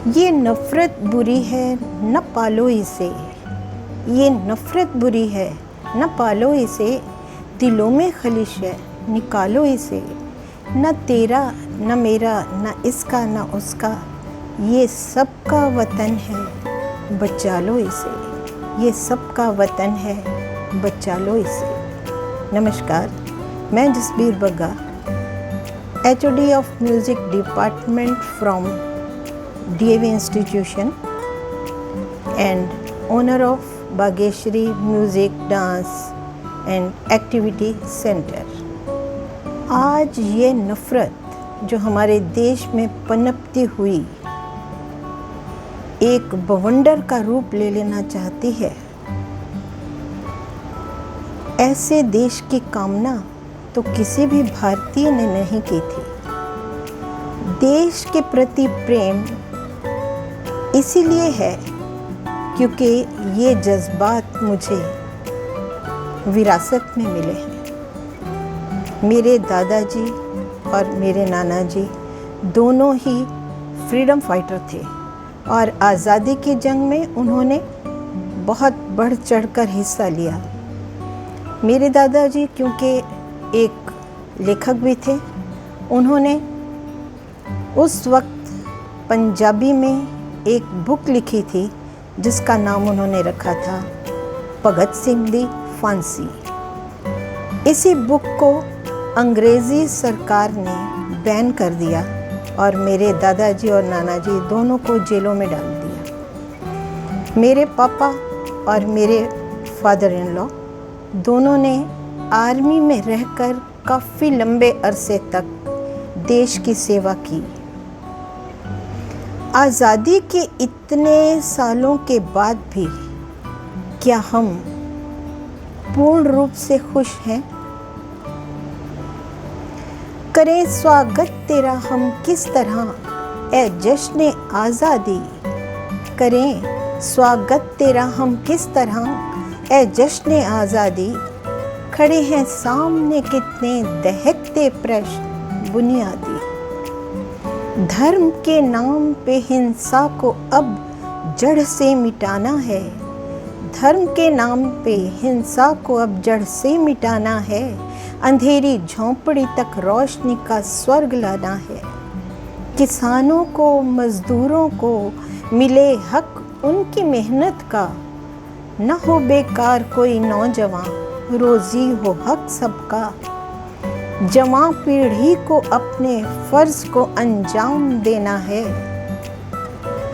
ये नफ़रत बुरी है न पालो इसे, ये नफ़रत बुरी है न पालो इसे, दिलों में खलिश है निकालो इसे, न तेरा न मेरा न इसका न उसका, ये सबका वतन है बचा लो इसे, ये सबका वतन है बचा लो इसे। नमस्कार, मैं Jasbir Bagga, HOD of Music Department from DAV Institution and owner of Bageshri Music, Dance and Activity Center। आज ये नफ़रत जो हमारे देश में पनपती हुई एक बवंडर का रूप ले लेना चाहती है, ऐसे देश की कामना तो किसी भी भारतीय ने नहीं की थी। देश के प्रति प्रेम इसीलिए है क्योंकि ये जज्बात मुझे विरासत में मिले हैं। मेरे दादाजी और मेरे नाना जी दोनों ही फ्रीडम फाइटर थे और आज़ादी की जंग में उन्होंने बहुत बढ़ चढ़कर हिस्सा लिया। मेरे दादाजी क्योंकि एक लेखक भी थे, उन्होंने उस वक्त पंजाबी में एक बुक लिखी थी जिसका नाम उन्होंने रखा था भगत सिंह दी फांसी। इसी बुक को अंग्रेज़ी सरकार ने बैन कर दिया और मेरे दादाजी और नाना जी दोनों को जेलों में डाल दिया। मेरे पापा और मेरे फादर इन लॉ दोनों ने आर्मी में रहकर काफ़ी लंबे अरसे तक देश की सेवा की। आज़ादी के इतने सालों के बाद भी क्या हम पूर्ण रूप से खुश हैं? करें स्वागत तेरा हम किस तरह ए जश्न आज़ादी, करें स्वागत तेरा हम किस तरह ए जश्न आज़ादी, खड़े हैं सामने कितने दहकते प्रश्न बुनियादी। धर्म के नाम पे हिंसा को अब जड़ से मिटाना है, धर्म के नाम पे हिंसा को अब जड़ से मिटाना है, अंधेरी झोंपड़ी तक रोशनी का स्वर्ग लाना है। किसानों को मजदूरों को मिले हक उनकी मेहनत का, न हो बेकार कोई नौजवान रोज़ी हो हक सबका। जवां पीढ़ी को अपने फ़र्ज़ को अंजाम देना है,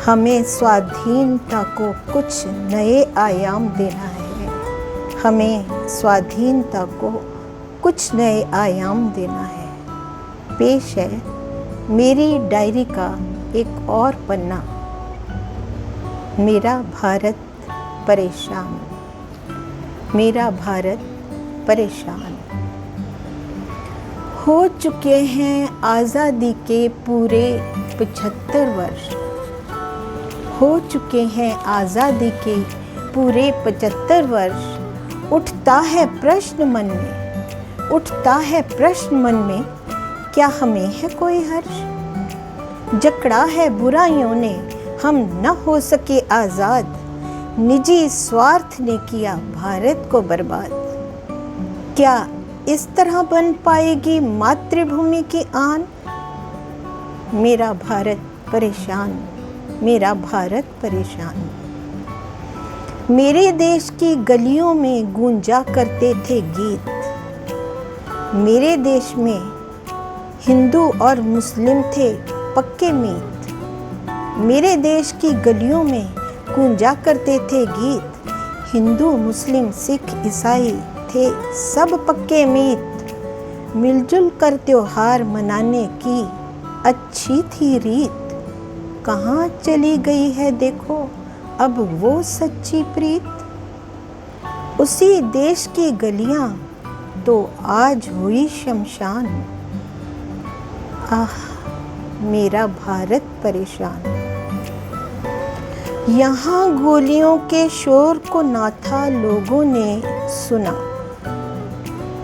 हमें स्वाधीनता को कुछ नए आयाम देना है, हमें स्वाधीनता को कुछ नए आयाम देना है। पेश है मेरी डायरी का एक और पन्ना, मेरा भारत परेशान, मेरा भारत परेशान। हो चुके हैं आज़ादी के पूरे 75 वर्ष, हो चुके हैं आज़ादी के पूरे 75 वर्ष। उठता है प्रश्न मन में, उठता है प्रश्न मन में, क्या हमें है कोई हर्ष? जकड़ा है बुराइयों ने हम न हो सके आज़ाद, निजी स्वार्थ ने किया भारत को बर्बाद। क्या इस तरह बन पाएगी मातृभूमि की आन? मेरा भारत परेशान, मेरा भारत परेशान। मेरे देश की गलियों में गूंजा करते थे गीत, मेरे देश में हिंदू और मुस्लिम थे पक्के मीत, मेरे देश की गलियों में गूंजा करते थे गीत, हिंदू मुस्लिम सिख ईसाई थे सब पक्के मीत। मिलजुल कर त्योहार मनाने की अच्छी थी रीत, कहाँ चली गई है देखो अब वो सच्ची प्रीत। उसी देश की गलियां तो आज हुई शमशान, आह मेरा भारत परेशान। यहाँ गोलियों के शोर को ना था लोगों ने सुना,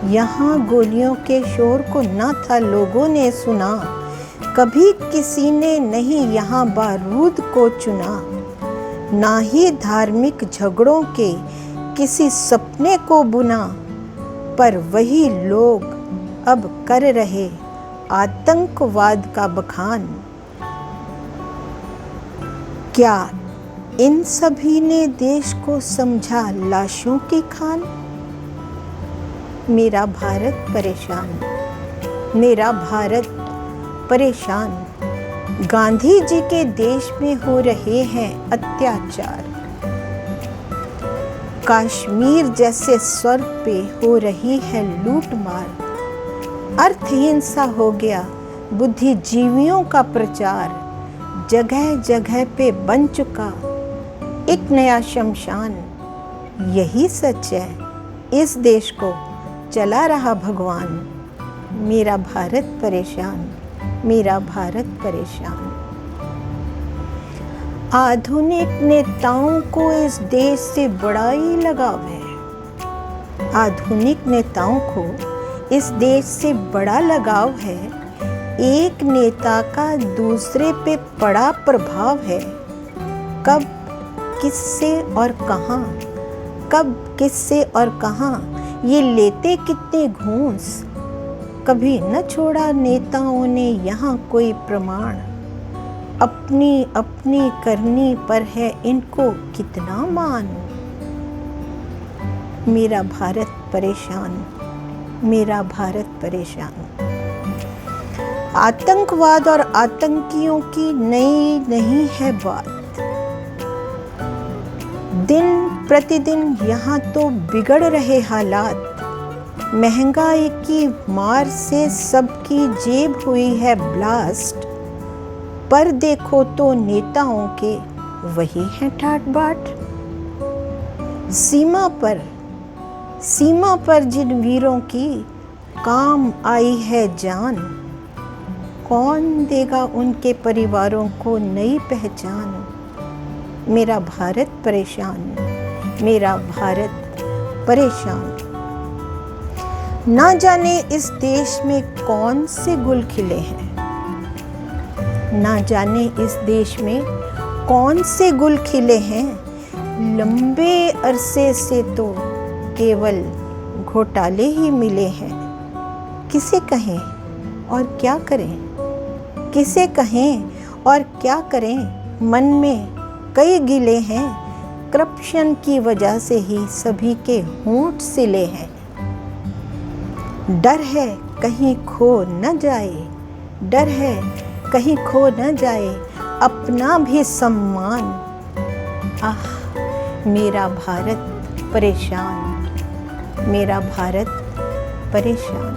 यहाँ गोलियों के शोर को ना था लोगों ने सुना, कभी किसी ने नहीं यहाँ बारूद को चुना, ना ही धार्मिक झगड़ों के किसी सपने को बुना, पर वही लोग अब कर रहे आतंकवाद का बखान। क्या इन सभी ने देश को समझा लाशों की खान? मेरा भारत परेशान, मेरा भारत परेशान। गांधी जी के देश में हो रहे हैं अत्याचार, कश्मीर जैसे स्वर्ग पे हो रही है लूटमार, अर्थहीन सा हो गया बुद्धिजीवियों का प्रचार, जगह जगह पे बन चुका एक नया शमशान। यही सच है, इस देश को चला रहा भगवान। मेरा भारत परेशान, मेरा भारत परेशान। आधुनिक नेताओं को इस देश से बड़ा ही लगाव है। आधुनिक नेताओं को इस देश से बड़ा लगाव है। एक नेता का दूसरे पे बड़ा प्रभाव है। कब किससे और कहाँ, कब किससे और कहाँ, ये लेते कितने घूंस। कभी न छोड़ा नेताओं ने यहाँ कोई प्रमाण, अपनी अपनी करनी पर है इनको कितना मान। मेरा भारत परेशान, मेरा भारत परेशान। आतंकवाद और आतंकियों की नई नहीं है बात। दिन प्रतिदिन यहाँ तो बिगड़ रहे हालात। महंगाई की मार से सबकी जेब हुई है ब्लास्ट, पर देखो तो नेताओं के वही हैं ठाट बाट। सीमा पर जिन वीरों की काम आई है जान, कौन देगा उनके परिवारों को नई पहचान। मेरा भारत परेशान, मेरा भारत परेशान। ना जाने इस देश में कौन से गुल खिले हैं, ना जाने इस देश में कौन से गुल खिले हैं। लंबे अरसे से तो केवल घोटाले ही मिले हैं। किसे कहें और क्या करें, किसे कहें और क्या करें, मन में कई गिले हैं। करप्शन की वजह से ही सभी के होंठ सिले हैं। डर है कहीं खो न जाए, डर है कहीं खो न जाए अपना भी सम्मान। आह मेरा भारत परेशान, मेरा भारत परेशान।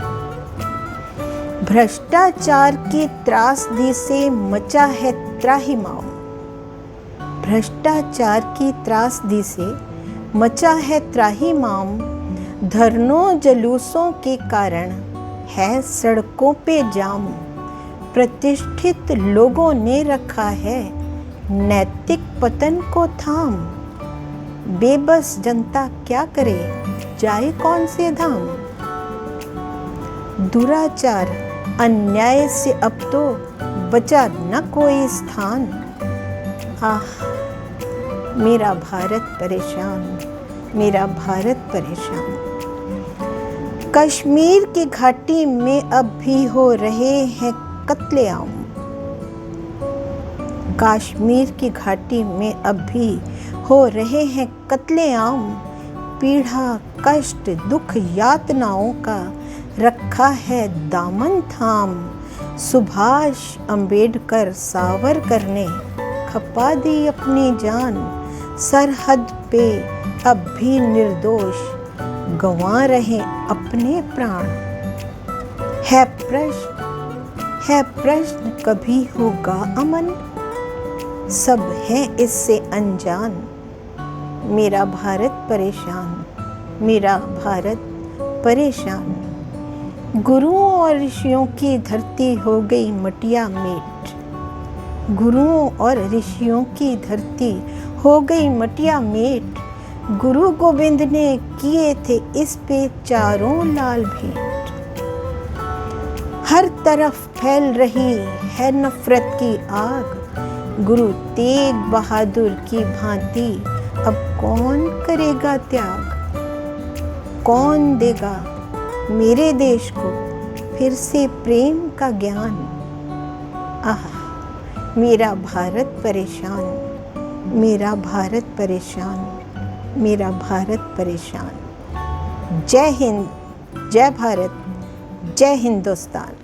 भ्रष्टाचार की त्रासदी से मचा है त्राहिमाम। भ्रष्टाचार की त्रासदी से मचा है त्राहिमाम। धरनों जुलूसों के कारण है सड़कों पे जाम। प्रतिष्ठित लोगों ने रखा है नैतिक पतन को थाम। बेबस जनता क्या करे, जाए कौन से धाम। दुराचार अन्याय से अब तो बचा न कोई स्थान। आह मेरा भारत परेशान, मेरा भारत परेशान। कश्मीर की घाटी में अब भी हो रहे हैं कत्लेआम। कश्मीर की घाटी में अब भी हो रहे हैं कत्लेआम। पीड़ा कष्ट दुख यातनाओं का रखा है दामन थाम। सुभाष अम्बेडकर सावरकर ने खपा दी अपनी जान। सरहद पे अब भी निर्दोष गंवा रहे अपने प्राण। है प्रश्न कभी होगा अमन, सब हैं इससे अनजान। मेरा भारत परेशान, मेरा भारत परेशान। गुरुओं और ऋषियों की धरती हो गई मटिया मेट। गुरुओं और ऋषियों की धरती हो गई मटिया मेट। गुरु गोविंद ने किए थे इस पे चारों लाल भेंट। हर तरफ फैल रही है नफरत की आग। गुरु तेग बहादुर की भांति अब कौन करेगा त्याग? कौन देगा मेरे देश को फिर से प्रेम का ज्ञान? आह, मेरा भारत परेशान, मेरा भारत परेशान, मेरा भारत परेशान। जय हिंद, जय भारत, जय हिंदुस्तान।